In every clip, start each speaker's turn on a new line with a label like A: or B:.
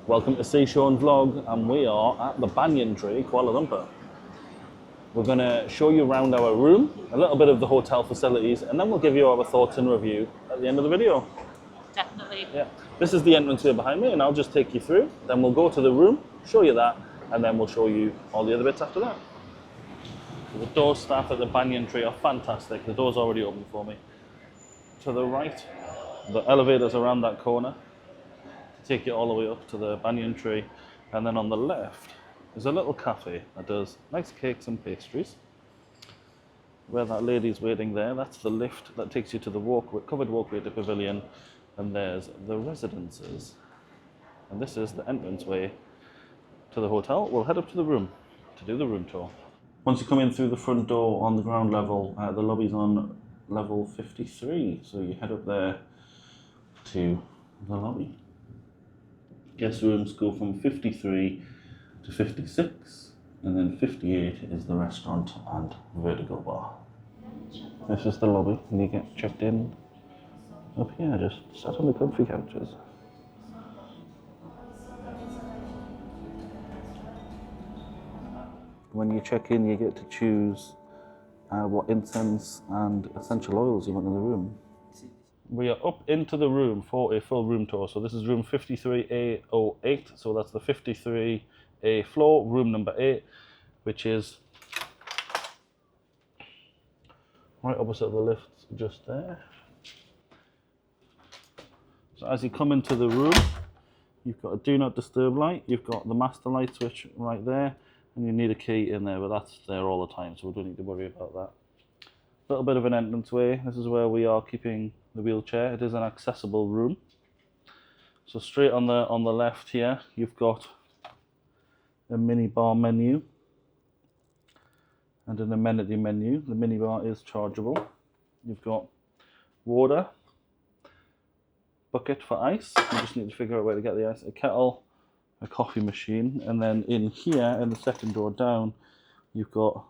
A: Welcome to Shaun Vlog, and we are at the Banyan Tree Kuala Lumpur. We're going to show you around our room, a little bit of the hotel facilities, and then we'll give you our thoughts and review at the end of the video.
B: Definitely.
A: Yeah, this is the entrance here behind me, and I'll just take you through. Then we'll go to the room, show you that, and then we'll show you all the other bits after that. So the door staff at the Banyan Tree are fantastic. The door's already open for me. To the right, the elevator's around that corner to take you all the way up to the Banyan Tree, and then on the left is a little cafe that does nice cakes and pastries. Where that lady's waiting there, that's the lift that takes you to the covered walkway to pavilion, and there's the residences. And this is the entranceway to the hotel. We'll head up to the room to do the room tour. Once you come in through the front door on the ground level, the lobby's on level 53, so you head up there to the lobby. Guest rooms go from 53 to 56, and then 58 is the restaurant and Vertigo Bar. This is the lobby, and you get checked in up here, just sat on the comfy couches. When you check in, you get to choose what incense and essential oils you want in the room. We are up into the room for a full room tour. So this is room 53A08. So that's the 53A floor, room number 8, which is right opposite the lift, just there. So as you come into the room, you've got a do not disturb light. You've got the master light switch right there, and you need a key in there, but that's there all the time, so we don't need to worry about that. A little bit of an entranceway. This is where we are keeping the wheelchair. It is an accessible room. So straight on the left here, you've got a mini bar menu and an amenity menu. The mini bar is chargeable. You've got water, bucket for ice. You just need to figure out where to get the ice. A kettle, a coffee machine, and then in here, in the second drawer down, you've got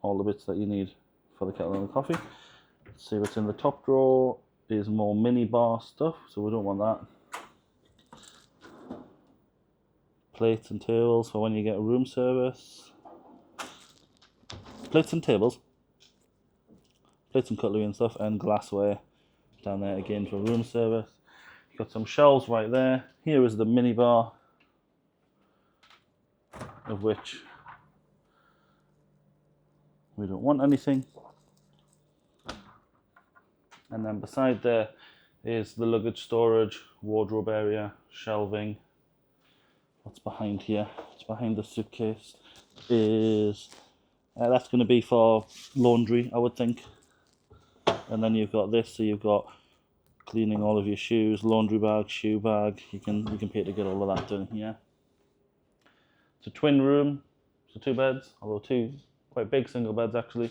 A: all the bits that you need for the kettle and the coffee. Let's see what's in the top drawer is more mini bar stuff, so we don't want that. Plates and tables for when you get a room service. Plates and tables. Plates and cutlery and stuff, and glassware down there again for room service. You've got some shelves right there. Here is the mini bar, of which we don't want anything. And then beside there is the luggage storage, wardrobe area, shelving. What's behind here? What's behind the suitcase is that's going to be for laundry, I would think. And then you've got this, so you've got cleaning all of your shoes, laundry bag, shoe bag. You can pay to get all of that done here. It's a twin room, so 2 beds, although 2 quite big single beds actually.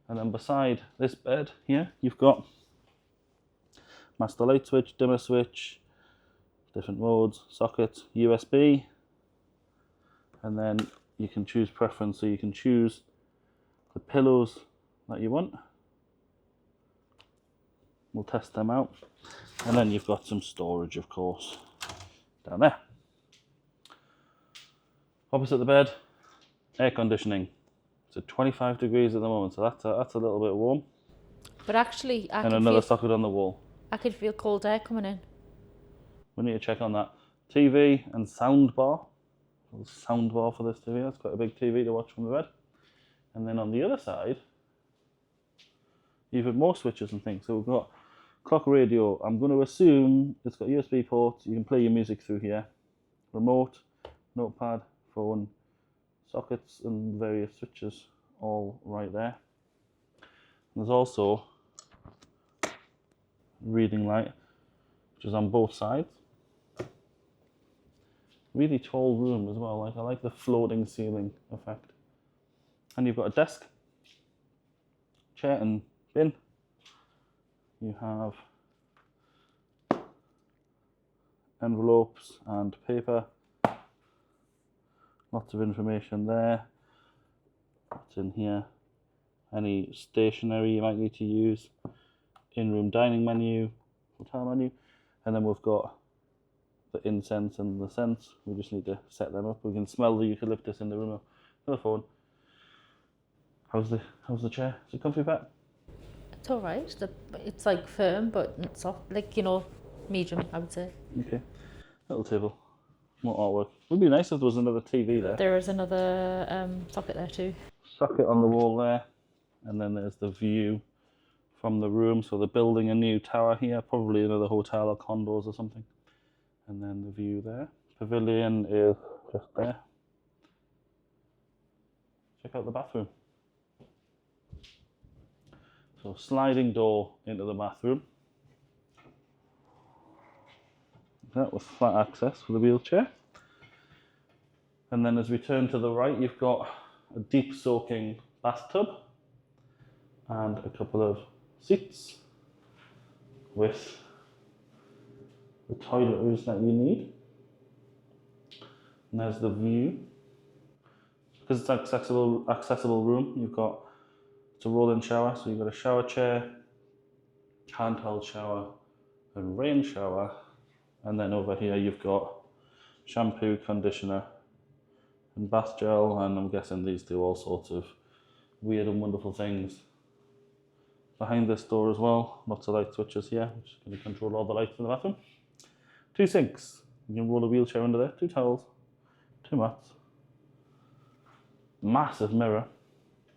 A: And then beside this bed here, you've got master light switch, dimmer switch, different modes, sockets, USB, and then you can choose preference, so you can choose the pillows that you want. We'll test them out. And then you've got some storage, of course, down there. Opposite the bed, air conditioning. It's at 25 degrees at the moment, so that's a little bit warm.
B: But actually,
A: and another socket on the wall.
B: I could feel cold air coming in.
A: We need to check on that. TV and sound bar. A little sound bar for this TV. That's quite a big TV to watch from the bed. And then on the other side, you've got more switches and things. So we've got clock radio. I'm going to assume it's got USB ports. You can play your music through here. Remote, notepad, phone, sockets and various switches all right there. And there's also reading light, which is on both sides. Really tall room as well. I like the floating ceiling effect. And you've got a desk, chair and bin. You have envelopes and paper. Lots of information there. What's in here? Any stationery you might need to use. In-room dining menu, hotel menu. And then we've got the incense and the scents. We just need to set them up. We can smell the eucalyptus in the room. Another phone. How's the chair? Is it comfy, Pat?
B: It's all right. It's like firm, but it's soft, like, you know, medium, I would say.
A: Okay. Little table. More artwork. Would be nice if there was another TV there.
B: There is another socket there too.
A: Socket on the wall there, and then there's the view from the room. So they're building a new tower here, probably another hotel or condos or something. And then the view there. Pavilion is just there. Check out the bathroom. So sliding door into the bathroom. That with flat access for the wheelchair. And then as we turn to the right, you've got a deep soaking bathtub and a couple of seats with the toiletries that you need. And there's the view. Because it's an accessible room, it's a roll-in shower, so you've got a shower chair, handheld shower, and rain shower. And then over here you've got shampoo, conditioner, and bath gel, and I'm guessing these do all sorts of weird and wonderful things. Behind this door as well, lots of light switches here, which is going to control all the lights in the bathroom. 2 sinks, you can roll a wheelchair under there, 2 towels, 2 mats, massive mirror,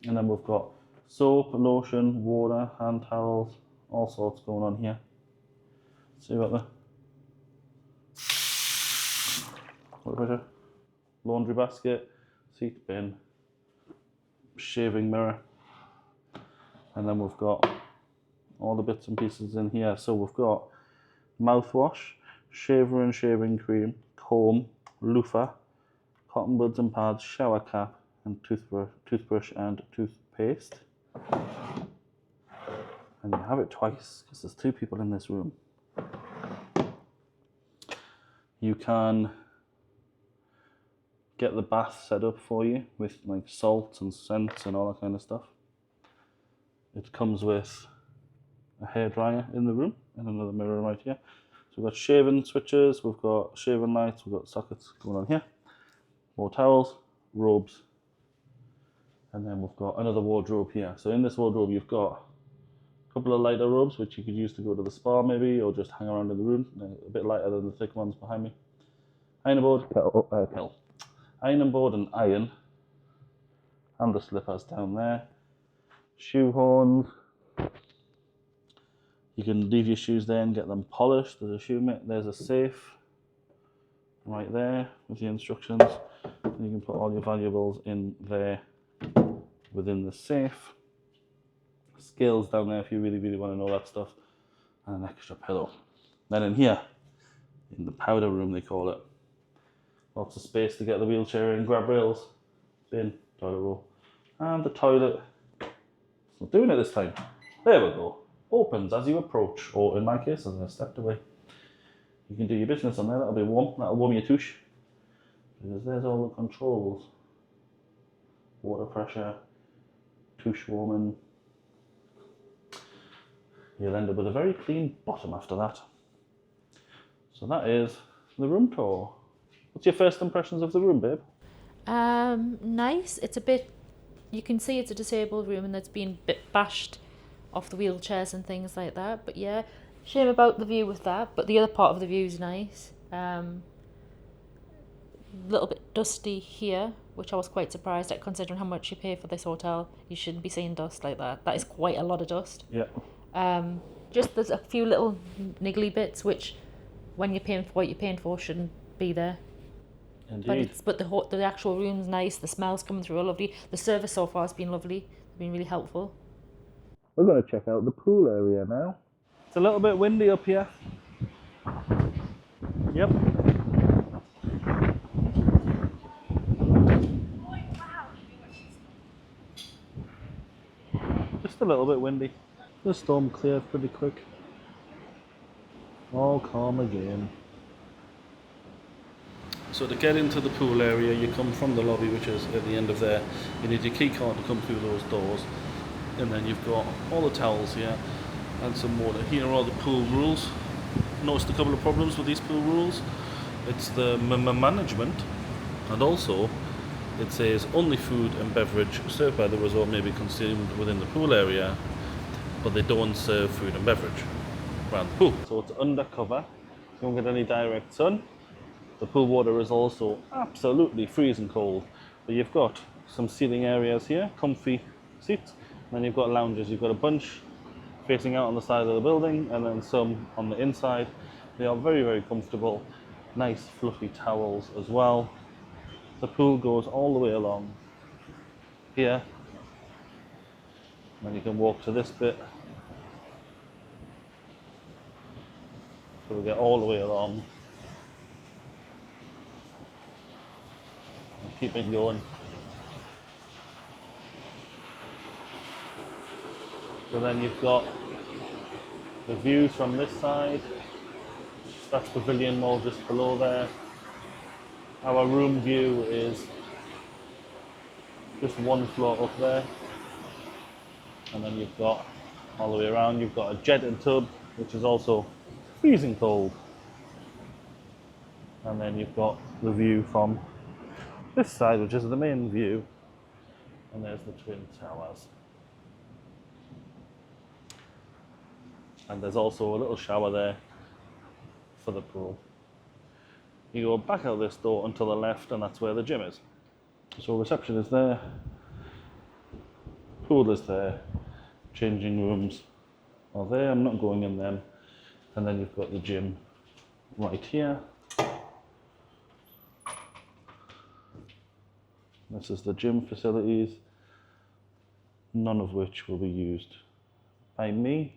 A: and then we've got soap, lotion, water, hand towels, all sorts going on here. See what the laundry basket, seat bin, shaving mirror, and then we've got all the bits and pieces in here. So we've got mouthwash, shaver and shaving cream, comb, loofah, cotton buds and pads, shower cap, and toothbrush and toothpaste. And you have it twice because there's 2 people in this room. You can get the bath set up for you with like salts and scents and all that kind of stuff. It comes with a hairdryer in the room and another mirror right here. So we've got shaving switches, we've got shaving lights, we've got sockets going on here, more towels, robes, and then we've got another wardrobe here. So in this wardrobe you've got a couple of lighter robes which you could use to go to the spa maybe, or just hang around in the room, a bit lighter than the thick ones behind me. Iron board, iron board and iron, and the slippers down there. Shoe horns. You can leave your shoes there and get them polished. There's a shoe mitt. There's a safe right there with the instructions. And you can put all your valuables in there within the safe. Scales down there if you really, really want to know that stuff. And an extra pillow. Then in here, in the powder room they call it, lots of space to get the wheelchair in, grab rails, bin, toilet roll, and the toilet. It's not doing it this time. There we go. Opens as you approach, or in my case, as I stepped away. You can do your business on there. That'll be warm. That'll warm your touche. Because there's all the controls. Water pressure, touche warming. You'll end up with a very clean bottom after that. So that is the room tour. What's your first impressions of the room, babe?
B: Nice. It's a bit, you can see it's a disabled room and that's been a bit bashed off the wheelchairs and things like that. But yeah, shame about the view with that. But the other part of the view is nice. Little bit dusty here, which I was quite surprised at considering how much you pay for this hotel. You shouldn't be seeing dust like that. That is quite a lot of dust.
A: Yeah.
B: Just there's a few little niggly bits which, when you're paying for what you're paying for, shouldn't be there.
A: Indeed.
B: But the actual room's nice. The smells coming through are lovely. The service so far has been lovely. They've been really helpful.
A: We're going to check out the pool area now. It's a little bit windy up here. Yep. Just a little bit windy. The storm cleared pretty quick. All calm again. So to get into the pool area, you come from the lobby, which is at the end of there. You need your key card to come through those doors. And then you've got all the towels here and some water. Here are all the pool rules. Noticed a couple of problems with these pool rules. it's the management, and also it says only food and beverage served by the resort may be consumed within the pool area, but they don't serve food and beverage around the pool. So it's undercover, you don't get any direct sun. The pool water is also absolutely freezing cold, but you've got some seating areas here, comfy seats, and then you've got lounges. You've got a bunch facing out on the side of the building and then some on the inside. They are very, very comfortable. Nice fluffy towels as well. The pool goes all the way along here. And then you can walk to this bit. So we get all the way along. And keep it going. So then you've got the views from this side. That's Pavilion Mall just below there. Our room view is just one floor up there. And then you've got all the way around, you've got a jetted tub, which is also freezing cold. And then you've got the view from this side, which is the main view. And there's the Twin Towers. And there's also a little shower there for the pool. You go back out this door and to the left, and that's where the gym is. So reception is there, pool is there, changing rooms are there, I'm not going in them. And then you've got the gym right here. This is the gym facilities, none of which will be used by me.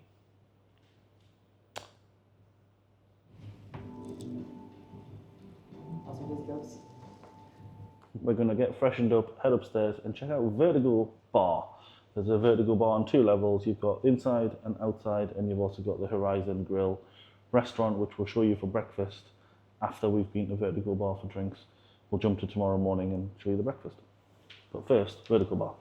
A: We're going to get freshened up, head upstairs and check out Vertigo Bar. There's a Vertigo Bar on 2 levels. You've got inside and outside, and you've also got the Horizon Grill restaurant, which we'll show you for breakfast after we've been to Vertigo Bar for drinks. We'll jump to tomorrow morning and show you the breakfast. But first, Vertigo Bar.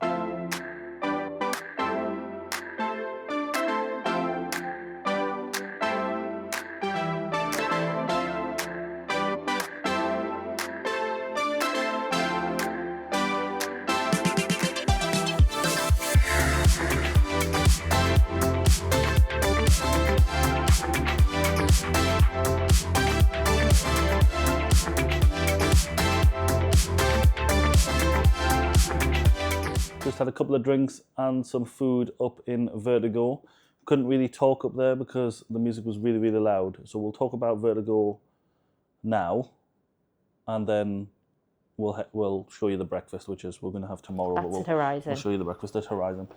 A: Just had a couple of drinks and some food up in Vertigo. Couldn't really talk up there because the music was really, really loud. So we'll talk about Vertigo now, and then we'll show you the breakfast, which is we're going to have tomorrow.
B: That's at Horizon.
A: We'll show you the breakfast at Horizon.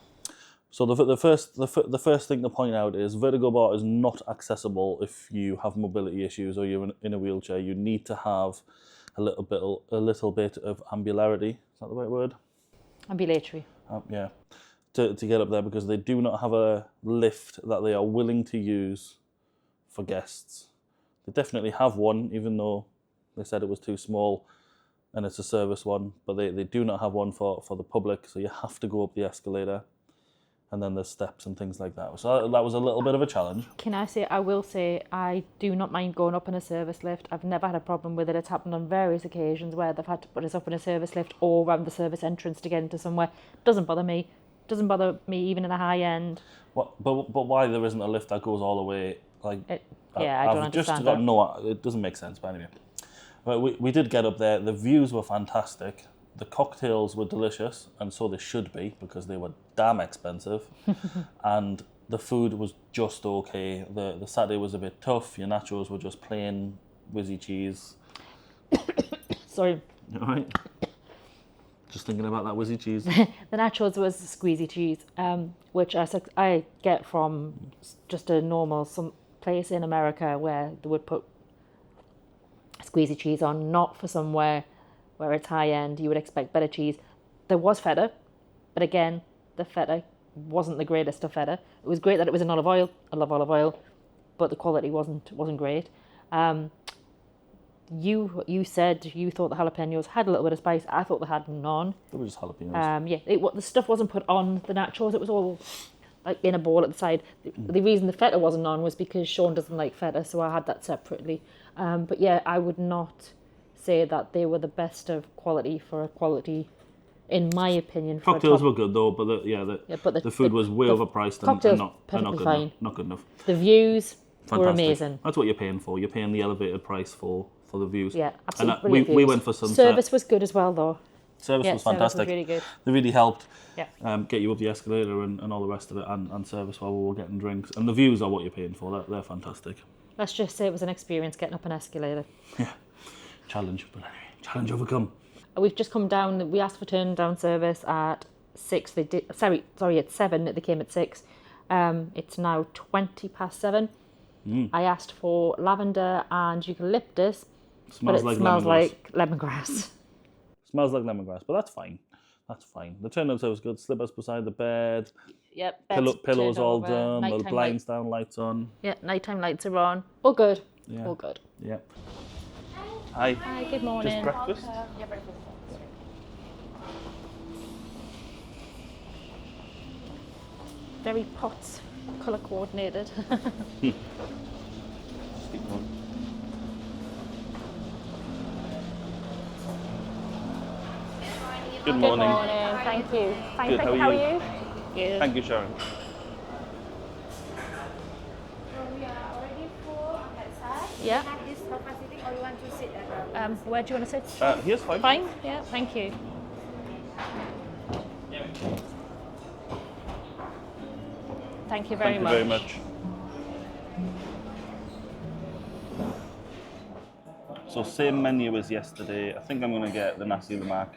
A: So the first thing to point out is Vertigo Bar is not accessible if you have mobility issues or you're in a wheelchair. You need to have a little bit of ambularity. Is that the right word?
B: Ambulatory.
A: Yeah, to get up there, because they do not have a lift that they are willing to use for guests. They definitely have one, even though they said it was too small and it's a service one, but they do not have one for the public, so you have to go up the escalator, and then there's steps and things like that. So that was a little bit of a challenge.
B: Can I say, I will say, I do not mind going up in a service lift. I've never had a problem with it. It's happened on various occasions where they've had to put us up in a service lift or around the service entrance to get into somewhere. Doesn't bother me. Doesn't bother me even in a high end.
A: But why there isn't a lift that goes all the way?
B: I don't understand that.
A: It doesn't make sense, but anyway. But we did get up there. The views were fantastic. The cocktails were delicious, and so they should be, because they were damn expensive. And the food was just okay. The satay was a bit tough. Your nachos were just plain whizzy cheese.
B: Sorry.
A: All right. Just thinking about that whizzy cheese.
B: The nachos was squeezy cheese, which I get from just a normal some place in America where they would put squeezy cheese on, not for somewhere where it's high end. You would expect better cheese. There was feta, but again, the feta wasn't the greatest of feta. It was great that it was in olive oil. I love olive oil, but the quality wasn't great. You said you thought the jalapenos had a little bit of spice. I thought they had none.
A: They were just jalapenos.
B: The stuff wasn't put on the nachos. It was all like in a bowl at the side. The reason the feta wasn't on was because Shaun doesn't like feta, so I had that separately. But yeah, I would not say that they were the best of quality for a quality, in my opinion. For
A: Cocktails
B: a top,
A: were good though, but the food was way overpriced and
B: cocktails
A: not good
B: fine.
A: enough. Not good enough.
B: The views were
A: Fantastic.
B: amazing.
A: That's what you're paying for. You're paying the elevated price for the views.
B: Yeah, absolutely
A: And
B: brilliant
A: we
B: views.
A: went for sunset.
B: Service was good as well, though.
A: Service
B: Yeah,
A: was
B: service was
A: fantastic.
B: really good.
A: They really helped
B: Yeah.
A: get you up the escalator and all the rest of it, and service while we were getting drinks. And the views are what you're paying for. They're fantastic.
B: Let's just say it was an experience getting up an escalator.
A: Yeah, challenge, but anyway, challenge overcome.
B: We've just come down. We asked for turn down service at 6. They did. Sorry, at 7. They came at 6. It's now 7:20. I asked for lavender and eucalyptus, but it smells like lemongrass.
A: Smells like lemongrass, but that's fine. That's fine. The turn down service was good. Slippers beside the bed.
B: Yep.
A: Pillows all done. Little blinds down, lights on.
B: Yeah, nighttime lights are on. All good.
A: Yeah.
B: All good.
A: Yeah. Hi.
B: Hi. Good morning.
A: Just breakfast.
B: Yeah, breakfast. Very pots, colour coordinated.
A: Keep going. Good morning.
B: Good morning. Thank you. Fine,
A: Good,
B: thank
A: how
B: you.
A: are
B: How
A: you?
B: are you? Good.
A: Thank you, Sharon.
C: We are already full on that side.
B: Yeah.
C: You have this sofa sitting, or you want to sit at the
B: Where do you want to sit?
A: Here's fine.
B: Fine. Yeah. Thank you. Thank you very
A: Thank you
B: much.
A: very much. So same menu as yesterday. I think I'm going to get the nasi lemak.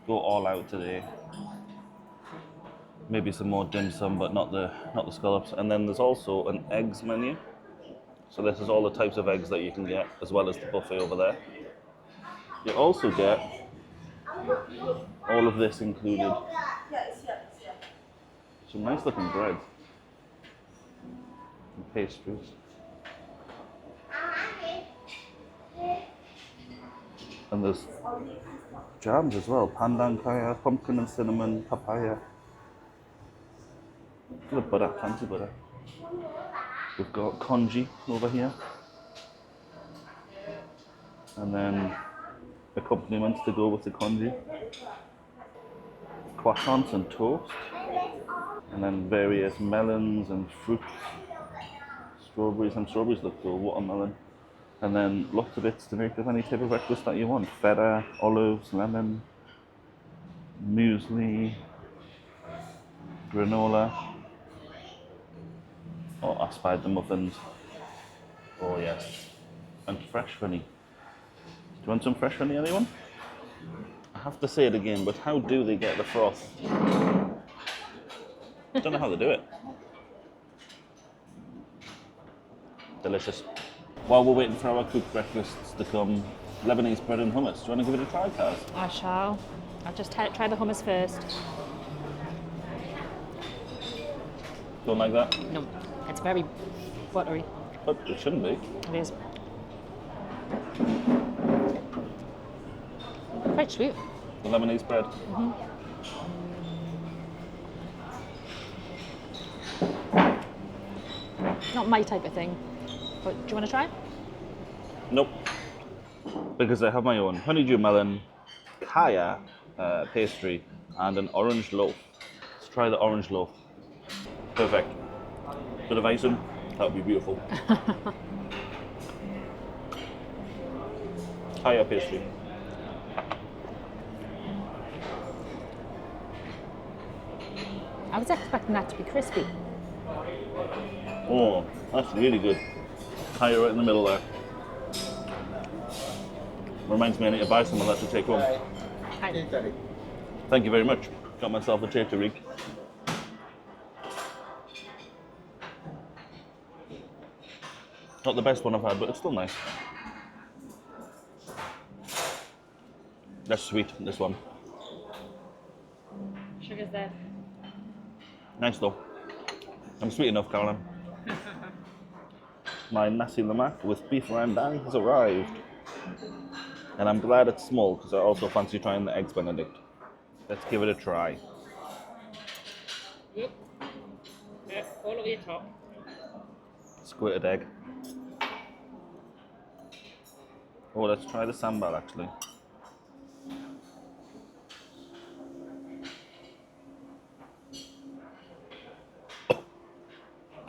A: Go all out today. Maybe some more dim sum, but not the scallops. And then there's also an eggs menu. So this is all the types of eggs that you can get, as well as the buffet over there. You also get all of this included. Some nice looking bread and pastries. And there's jams as well. Pandan kaya, pumpkin and cinnamon, papaya. The butter, fancy butter. We've got congee over here. And then accompaniments to go with the congee. Croissants and toast. And then various melons and fruits. Strawberries, and strawberries look good, watermelon. And then lots of bits to make of any type of breakfast that you want. Feta, olives, lemon, muesli, granola. Oh, I spied the muffins. Oh yes. And fresh honey. Do you want some fresh honey, anyone? I have to say it again, but how do they get the froth? Don't know how they do it. Delicious. While we're waiting for our cooked breakfasts to come, Lebanese bread and hummus. Do you want to give it a try, Kaz?
B: I shall. I'll just try the hummus first.
A: Don't like that?
B: No, it's very buttery.
A: But it shouldn't be.
B: It is. Quite sweet.
A: The Lebanese bread.
B: Not my type of thing. But do you want to try?
A: Nope. Because I have my own honeydew melon, kaya pastry, and an orange loaf. Let's try the orange loaf. Perfect. Bit of icing, that would be beautiful. Kaya pastry.
B: I was expecting that to be crispy.
A: Oh, that's really good. Kaya right in the middle there. Reminds me I need to buy some of that to take home. Thank you very much. Got myself a tater rig. Not the best one I've had, but it's still nice. That's sweet, this one.
B: Sugar's there.
A: Nice though. I'm sweet enough, Caroline. My nasi lemak with beef rendang has arrived. And I'm glad it's small because I also fancy trying the eggs Benedict. Let's give it a try.
B: Yep. All over your top.
A: Squirted egg. Oh, let's try the sambal actually.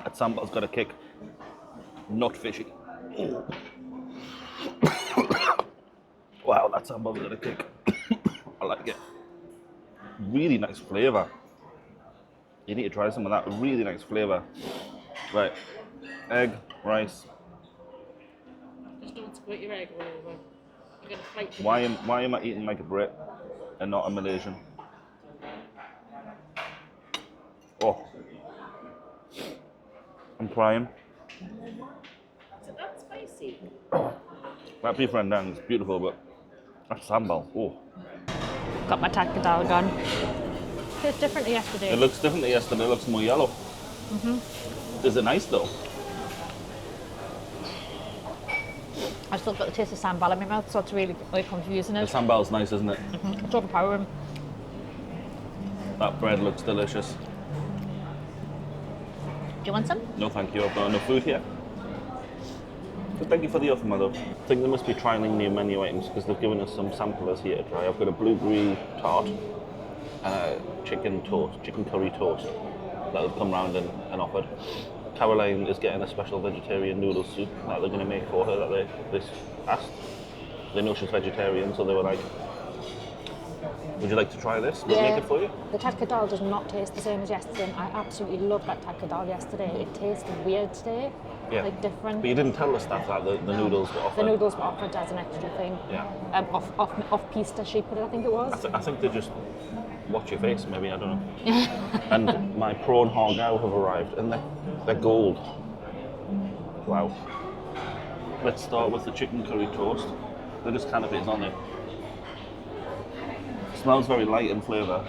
A: That sambal's got a kick. Not fishy. Wow, that sambal's got a kick. I like it. Really nice flavour. You need to try some of that. Really nice flavour. Right. Egg, rice.
B: Just don't squirt your egg all over. You're gonna fight.
A: Why am I eating like a Brit and not a Malaysian? Oh. I'm crying.
B: Is it that spicy?
A: That beef rendang is beautiful, but that sambal, oh.
B: Got my takadal gun. Tastes different to yesterday.
A: It looks different to yesterday, it looks more yellow. Is it nice though?
B: I've still got the taste of sambal in my mouth, so it's really confusing
A: The
B: it.
A: sambal's nice, isn't it?
B: It's overpowering.
A: That bread looks delicious.
B: Do you want some?
A: No thank you, I've got enough food here. So thank you for the offer, my love. I think they must be trialling new menu items because they've given us some samplers here to try. I've got a blueberry tart and a chicken curry toast that have come round and offered. Caroline is getting a special vegetarian noodle soup that they're going to make for her that they asked. They know she's vegetarian, so they were like, would you like to try this? We'll make it for you.
D: The takadal does not taste the same as yesterday. I absolutely loved that takadal yesterday. It tasted weird today, like different.
A: But you didn't tell the staff that the noodles were offered.
D: The noodles were offered as an extra thing.
A: Yeah.
D: Off pista, she put it, I think it was.
A: I think they just watch your face, maybe, I don't know. And my prawn hargao have arrived, and they're gold. Wow. Let's start with the chicken curry toast. They're just canapes, aren't they? Smells very light in flavour.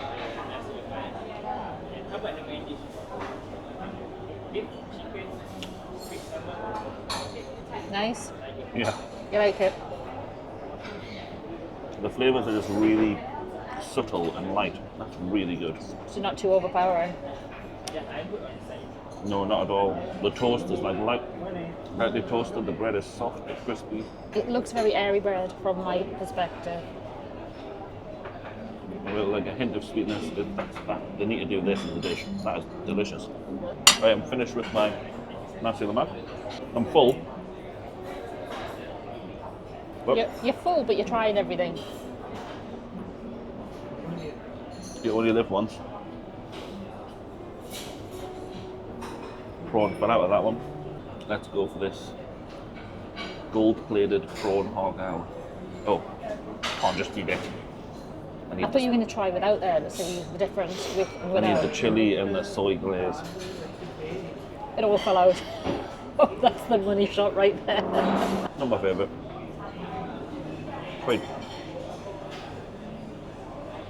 D: Nice.
A: Yeah.
D: You like it?
A: The flavours are just really subtle and light. That's really good.
D: So not too overpowering.
A: No, not at all. The toast is like lightly toasted. The bread is soft, crispy.
D: It looks very airy bread from my perspective.
A: With like a hint of sweetness. They need to do this in the dish. That is delicious. Right, I'm finished with my nasi lemak. I'm full. But
D: You're full, but you're trying everything.
A: you only live once. Prawn fell out of that one. Let's go for this gold-plated prawn hargao. Oh, can't just eat it.
D: I thought you were going to try without there to see the difference with and
A: I
D: without.
A: need the chilli and the soy glaze.
D: It all fell out. Oh, that's the money shot right there.
A: Not my favourite.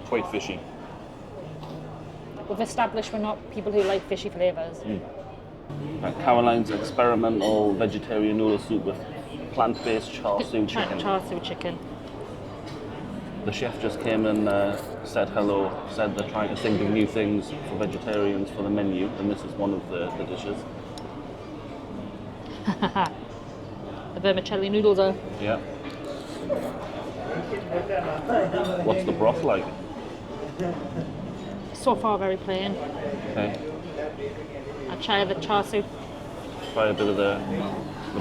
A: Quite fishy.
D: We've established we're not people who like fishy flavours.
A: Caroline's experimental vegetarian noodle soup with plant-based char siu chicken.
B: Char siu chicken.
A: The chef just came and said hello, said they're trying to think of new things for vegetarians for the menu, and this is one of the dishes.
B: The vermicelli noodles are.
A: Yeah. What's the broth like?
B: So far very plain.
A: Okay.
B: I'll try the char siu.
A: Try a bit of the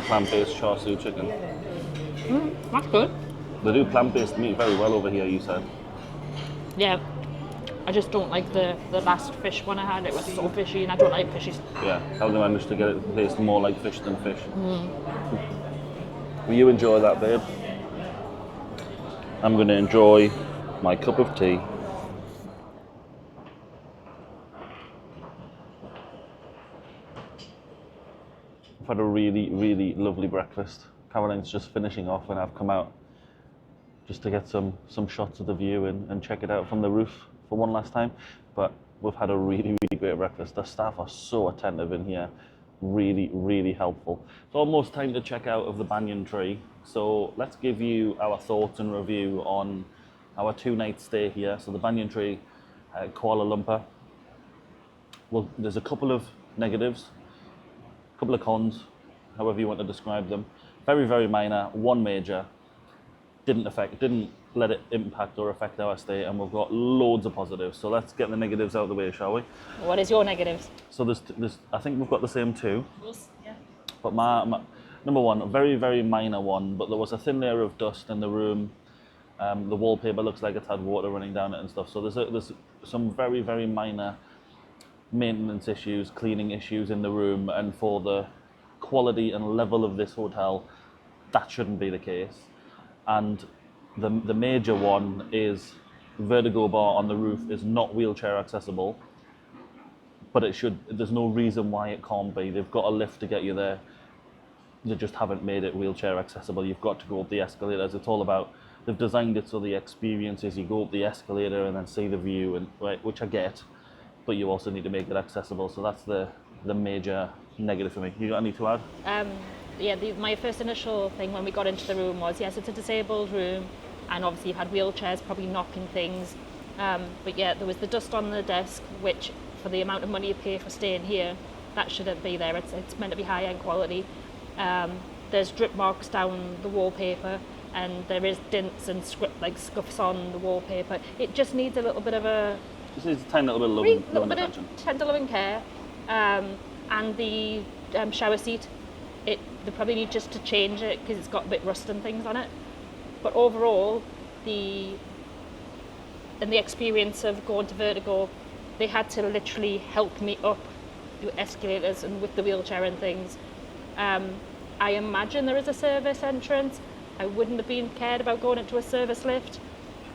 A: plant-based char siu chicken.
B: That's good.
A: They do plant-based meat very well over here, you said.
B: Yeah. I just don't like the last fish one I had. It was so fishy and I don't like fishy.
A: Yeah, how they managed to get it to taste more like fish than fish. Will you enjoy that, babe? I'm going to enjoy my cup of tea. I've had a really, really lovely breakfast. Caroline's just finishing off and I've come out just to get some shots of the view and check it out from the roof for one last time. But we've had a really, really great breakfast. The staff are so attentive in here. Really, really helpful. It's almost time to check out of the Banyan Tree. So let's give you our thoughts and review on our 2-night stay here. So the Banyan Tree, Kuala Lumpur. Well, there's a couple of negatives, a couple of cons, however you want to describe them. Very, very minor, one major. Didn't let it impact or affect our stay, and we've got loads of positives. So let's get the negatives out of the way, shall we?
D: What is your negatives?
A: So there's I think we've got the same two.
B: Yeah.
A: But my number one, a very, very minor one, but there was a thin layer of dust in the room. The wallpaper looks like it's had water running down it and stuff. So there's some very, very minor maintenance issues, cleaning issues in the room, and for the quality and level of this hotel, that shouldn't be the case. And the major one is Vertigo Bar on the roof is not wheelchair accessible, but it should. There's no reason why it can't be. They've got a lift to get you there. They just haven't made it wheelchair accessible. You've got to go up the escalators. It's all about, they've designed it so the experience is you go up the escalator and then see the view, and right, which I get, but you also need to make it accessible. So that's the major negative for me. You got any to add?
D: My first initial thing when we got into the room was, yes, it's a disabled room, and obviously you've had wheelchairs probably knocking things. But yeah, there was the dust on the desk, which for the amount of money you pay for staying here, that shouldn't be there. It's meant to be high-end quality. There's drip marks down the wallpaper, and there is dints and scuffs on the wallpaper. It just needs a little bit of a...
A: Just needs a tiny little bit of love and attention.
D: Tender loving care. And the shower seat, they probably need just to change it because it's got a bit rust and things on it. But overall, the experience of going to Vertigo, they had to literally help me up the escalators and with the wheelchair and things. I imagine there is a service entrance. I wouldn't have been cared about going into a service lift,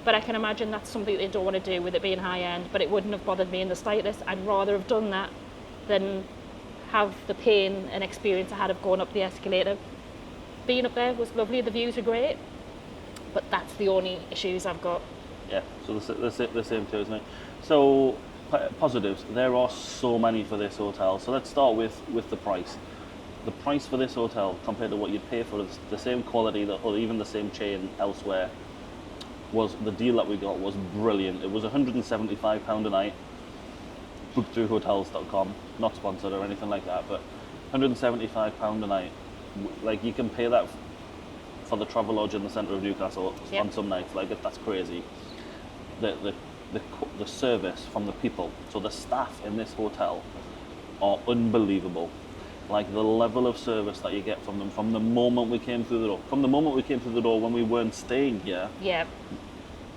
D: but I can imagine that's something they don't want to do with it being high end, but it wouldn't have bothered me in the slightest. I'd rather have done that than have the pain and experience I had of going up the escalator. Being up there was lovely, the views were great, but that's the only issues I've got.
A: Yeah, so the same too, isn't it? So positives, there are so many for this hotel. So let's start with the price. The price for this hotel compared to what you'd pay for the same quality or even the same chain elsewhere, was the deal that we got was brilliant. It was £175 a night, booked through hotels.com, not sponsored or anything like that, but £175 a night. Like, you can pay that for the travel lodge in the centre of Newcastle on some nights. Like, that's crazy. The service from the people, so the staff in this hotel are unbelievable. Like, the level of service that you get from them from the moment we came through the door, when we weren't staying here,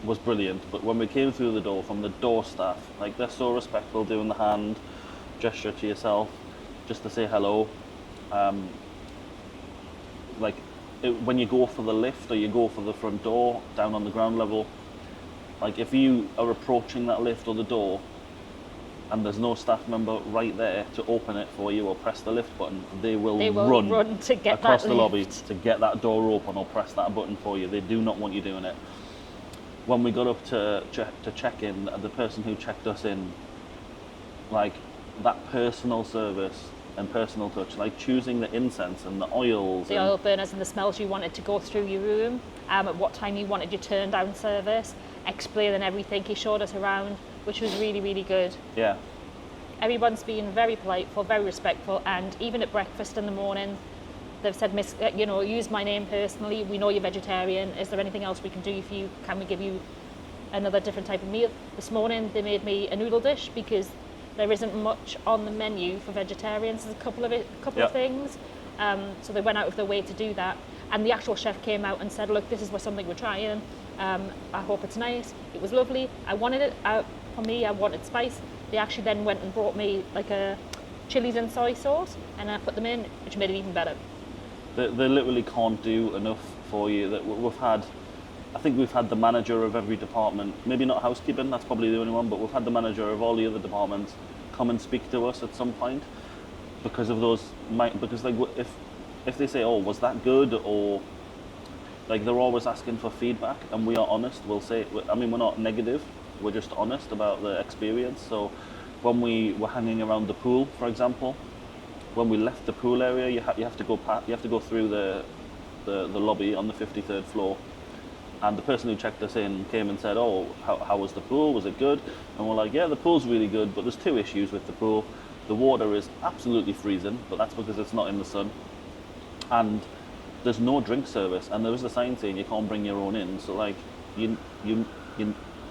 A: was brilliant. But when we came through the door, from the door staff, like, they're so respectful, doing the hand gesture to yourself just to say hello. When you go for the lift or you go for the front door down on the ground level, like, if you are approaching that lift or the door and there's no staff member right there to open it for you or press the lift button, they will run
D: to get
A: across
D: that
A: the lobby
D: lift
A: to get that door open or press that button for you. They do not want you doing it. When we got up to check in, the person who checked us in, like, that personal service and personal touch, like choosing the incense and the oils.
D: The oil burners and the smells you wanted to go through your room, at what time you wanted your turn down service, explaining everything. He showed us around, which was really, really good.
A: Yeah.
D: Everyone's been very polite, very respectful, and even at breakfast in the morning, they've said, Miss, use my name personally. We know you're vegetarian. Is there anything else we can do for you? Can we give you another different type of meal? This morning they made me a noodle dish because there isn't much on the menu for vegetarians. There's a couple of things. So they went out of their way to do that. And the actual chef came out and said, look, this is something we're trying. I hope it's nice. It was lovely. I wanted it. For me, I wanted spice. They actually then went and brought me like a chilies and soy sauce, and I put them in, which made it even better.
A: They literally can't do enough for you. That I think we've had the manager of every department, maybe not housekeeping, that's probably the only one, but we've had the manager of all the other departments come and speak to us at some point because of those, because like if they say, oh, was that good, or like, they're always asking for feedback, and we are honest. We'll say, I mean, we're not negative, we're just honest about the experience. So when we were hanging around the pool, for example, when we left the pool area, you have to go through the lobby on the 53rd floor. And the person who checked us in came and said, oh, how was the pool? Was it good? And we're like, yeah, the pool's really good, but there's two issues with the pool. The water is absolutely freezing, but that's because it's not in the sun. And there's no drink service, and there is a sign saying you can't bring your own in. So like, you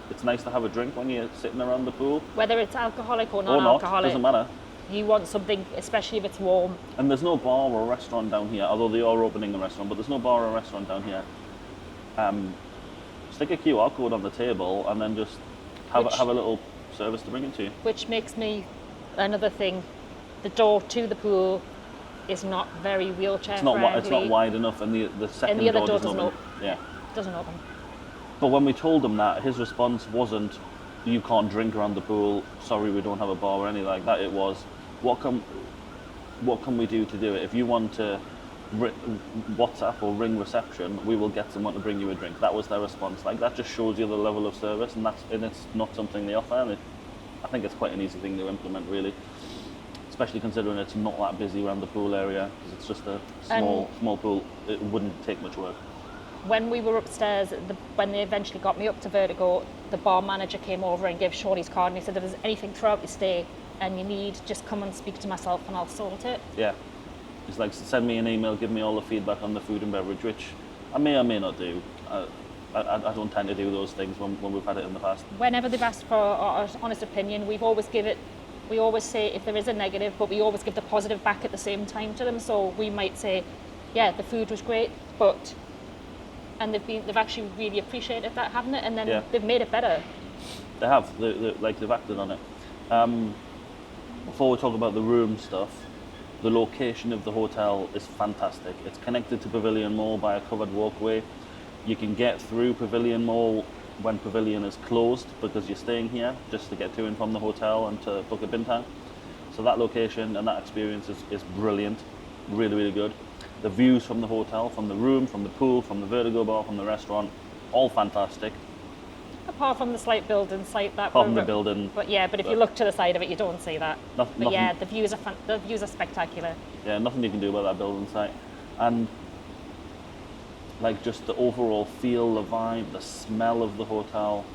A: it's nice to have a drink when you're sitting around the pool.
D: Whether it's alcoholic or
A: Or not,
D: non-alcoholic,
A: doesn't matter.
D: you want something, especially if it's warm.
A: And there's no bar or restaurant down here, although they are opening a restaurant, but there's no bar or restaurant down here. Stick a QR code on the table and then just have a little service to bring it to you.
D: Which makes me, another thing, the door to the pool is not very wheelchair friendly.
A: It's not wide enough, and the second
D: and the other
A: door
D: door doesn't open.
A: Yeah.
D: Doesn't open.
A: But when we told him that, his response wasn't, "You can't drink around the pool. Sorry, we don't have a bar," or anything like that. It was, "What can we do to do it? If you want to WhatsApp or ring reception, we will get someone to bring you a drink." That was their response. Like, that just shows you the level of service, and it's not something they offer. And I think it's quite an easy thing to implement, really, especially considering it's not that busy around the pool area, because it's just a small pool. It wouldn't take much work.
D: When we were upstairs, when they eventually got me up to Vertigo, the bar manager came over and gave Shaun his card, and he said, "If there's anything throughout your stay and you need, just come and speak to myself and I'll sort it."
A: Yeah. It's like, send me an email, give me all the feedback on the food and beverage, which I may or may not do. I don't tend to do those things when we've had it in the past.
D: Whenever they've asked for our honest opinion, we always say if there is a negative, but we always give the positive back at the same time to them. So we might say, yeah, the food was great, but, and they've actually really appreciated that, haven't it? And then they've made it better.
A: They have, they've acted on it. Before we talk about the room stuff, the location of the hotel is fantastic. It's connected to Pavilion Mall by a covered walkway. You can get through Pavilion Mall when Pavilion is closed, because you're staying here just to get to and from the hotel and to book a bintang. So that location and that experience is brilliant, really, really good. The views from the hotel, from the room, from the pool, from the Vertigo Bar, from the restaurant, all fantastic.
D: Apart from the slight building site that.
A: Apart from the building.
D: But yeah, but if you look to the side of it, you don't see that.
A: Nothing,
D: yeah, the views are spectacular.
A: Yeah, nothing you can do about that building site. And like, just the overall feel, the vibe, the smell of the hotel,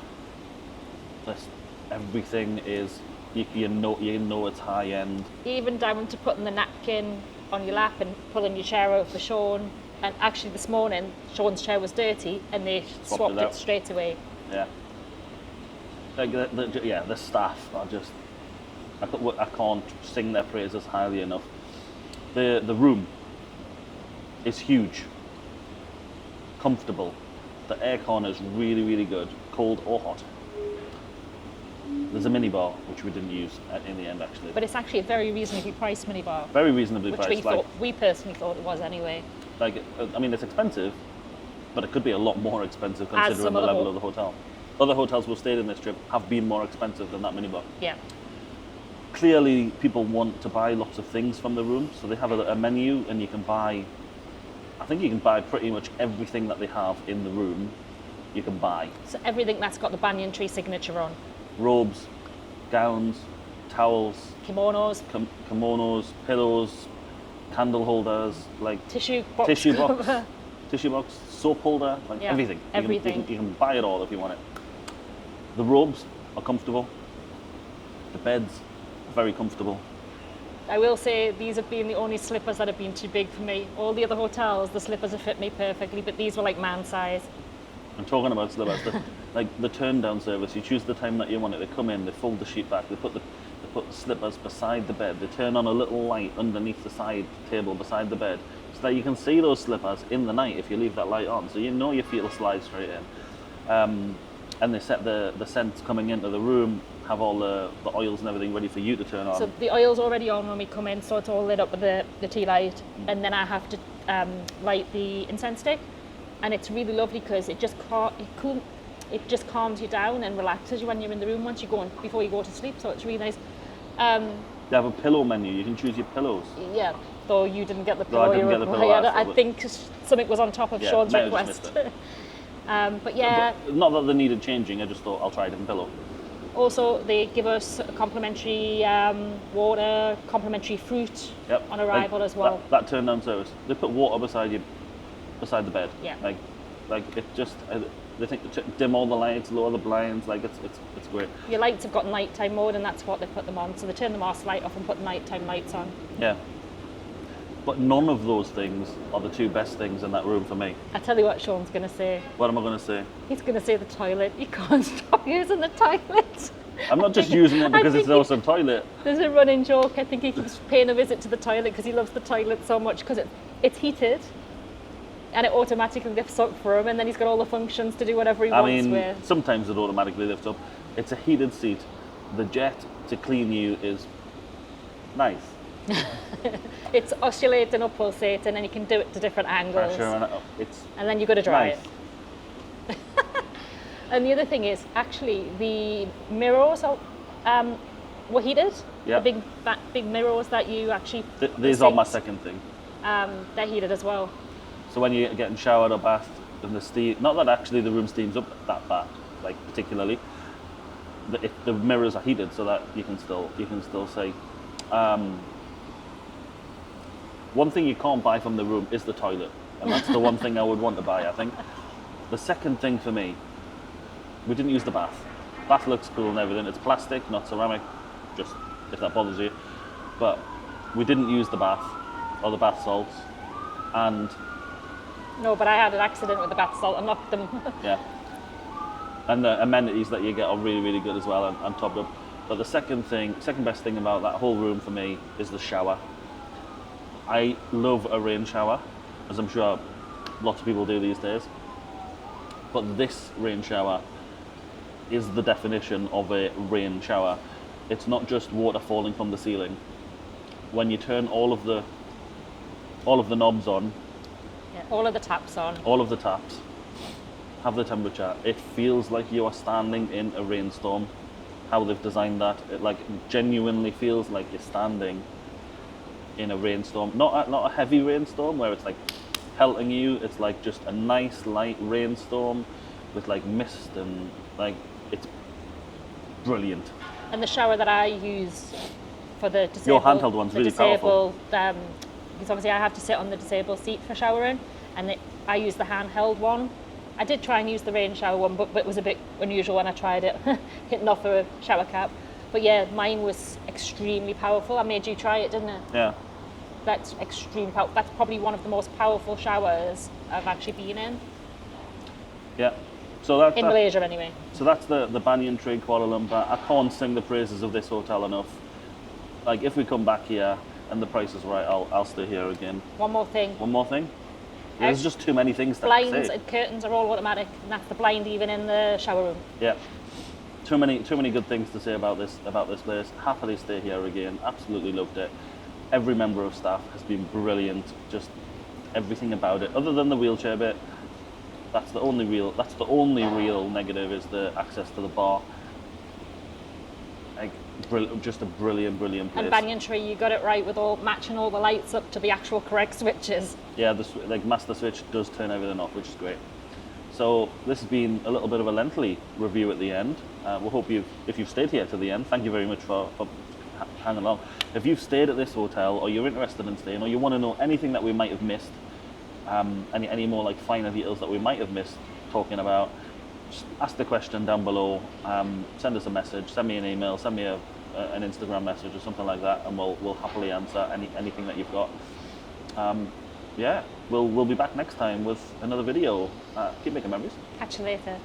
A: everything is, you know it's high end.
D: Even down to putting the napkin on your lap and pulling your chair out for Shaun. And actually this morning, Shaun's chair was dirty and they swapped it straight away.
A: Yeah. Like the staff are just, I can't sing their praises highly enough. The room is huge, comfortable. The aircon is really, really good, cold or hot. There's a minibar, which we didn't use in the end, actually.
D: But it's actually a very reasonably priced minibar.
A: Very reasonably priced.
D: Which we personally thought it was anyway.
A: Like, I mean, it's expensive, but it could be a lot more expensive considering the level of the hotel. Other hotels we've stayed in this trip have been more expensive than that minibar.
D: Yeah.
A: Clearly, people want to buy lots of things from the room, so they have a menu, and you can buy, I think you can buy pretty much everything that they have in the room, you can buy.
D: So everything that's got the Banyan Tree signature on.
A: Robes, gowns, towels,
D: kimonos,
A: pillows, candle holders, like
D: tissue box,
A: tissue box, soap holder, like everything.
D: Everything.
A: You can buy it all if you want it. The robes are comfortable. The beds are very comfortable.
D: I will say these have been the only slippers that have been too big for me. All the other hotels, the slippers have fit me perfectly, but these were like man size.
A: I'm talking about slippers. Like the turn down service, you choose the time that you want it. They come in, they fold the sheet back, they put the slippers beside the bed. They turn on a little light underneath the side table beside the bed, so that you can see those slippers in the night if you leave that light on. So you know your feet will slide straight in. And they set the scents coming into the room, have all the oils and everything ready for you to turn on.
D: So the oil's already on when we come in, so it's all lit up with the tea light, and then I have to light the incense stick. And it's really lovely because it just calms you down and relaxes you when you're in the room before you go to sleep. So it's really nice.
A: They have a pillow menu. You can choose your pillows.
D: Yeah, though you didn't get the pillow.
A: No, I didn't get the pillow.
D: I think something was on top of Shaun's request. But yeah.
A: But not that they needed changing. I just thought I'll try a different pillow.
D: Also, they give us complimentary water, complimentary fruit on arrival as well.
A: That turn down service. They put water beside the bed.
D: Yeah.
A: Like it just, They think to dim all the lights, lower the blinds. Like it's great.
D: Your lights have got nighttime mode, and that's what they put them on. So they turn the master light off and put nighttime lights on.
A: Yeah. But none of those things are the two best things in that room for me.
D: I tell you what Sean's going to say.
A: What am I going to say?
D: He's going to say the toilet. You can't stop using the toilet.
A: I'm not just using it because it's an awesome toilet.
D: There's a running joke. I think he keeps paying a visit to the toilet because he loves the toilet so much because it's heated and it automatically lifts up for him, and then he's got all the functions to do whatever he wants with.
A: Sometimes it automatically lifts up. It's a heated seat. The jet to clean you is nice.
D: It's oscillating or pulsating, and you can do it to different angles.
A: Pressure
D: And then you've got to dry
A: nice.
D: it. And the other thing is, actually, the mirrors were heated.
A: Yeah.
D: The big mirrors that you actually.
A: These are my second thing.
D: They're heated as well.
A: So when you're getting showered or bathed, and the steam, not that actually the room steams up that bad, like particularly. The mirrors are heated so that you can still see. One thing you can't buy from the room is the toilet, and that's the one thing I would want to buy, I think. The second thing for me, we didn't use the bath. Bath looks cool and everything. It's plastic, not ceramic, just if that bothers you. But we didn't use the bath or the bath salts, and
D: No, but I had an accident with the bath salt. I knocked them.
A: yeah. And the amenities that you get are really, really good as well and topped up. But the second best thing about that whole room for me is the shower. I love a rain shower, as I'm sure lots of people do these days. But this rain shower is the definition of a rain shower. It's not just water falling from the ceiling. When you turn all of the knobs on,
D: Yeah, all of the taps on.
A: all of the taps have the temperature, it feels like you are standing in a rainstorm. How they've designed that, it like genuinely feels like you're standing in a rainstorm. Not a heavy rainstorm where it's like pelting you. It's like just a nice light rainstorm with like mist, and like it's brilliant.
D: And the shower that I use for the disabled,
A: Your handheld one's really powerful.
D: Because obviously I have to sit on the disabled seat for showering, and I use the handheld one. I did try and use the rain shower one, but it was a bit unusual when I tried it, hitting off a shower cap. But yeah, mine was extremely powerful. I made you try it, didn't I?
A: Yeah.
D: That's extreme power. That's probably one of the most powerful showers I've actually been in.
A: Yeah. So that's
D: Malaysia anyway.
A: So that's the Banyan Tree Kuala Lumpur. I can't sing the praises of this hotel enough. Like if we come back here and the price is right, I'll stay here again.
D: One more thing.
A: One more thing? There's just too many things to
D: Blinds
A: say.
D: and curtains are all automatic, and that's the blind even in the shower room.
A: Yeah. Too many good things to say about this place. Happily stay here again. Absolutely loved it. Every member of staff has been brilliant. Just everything about it, other than the wheelchair bit. That's the only real negative is the access to the bar. Like, just a brilliant place.
D: And Banyan Tree, you got it right with matching all the lights up to the actual correct switches.
A: Yeah, the master switch does turn everything off, which is great. So this has been a little bit of a lengthy review at the end. We hope if you've stayed here to the end, thank you very much for hanging along. If you've stayed at this hotel, or you're interested in staying, or you want to know anything that we might have missed, any more like finer details that we might have missed talking about, just ask the question down below. Send us a message, send me an email, send me an Instagram message or something like that, and we'll happily answer anything that you've got. Yeah, we'll be back next time with another video. Keep making memories.
D: Catch you later.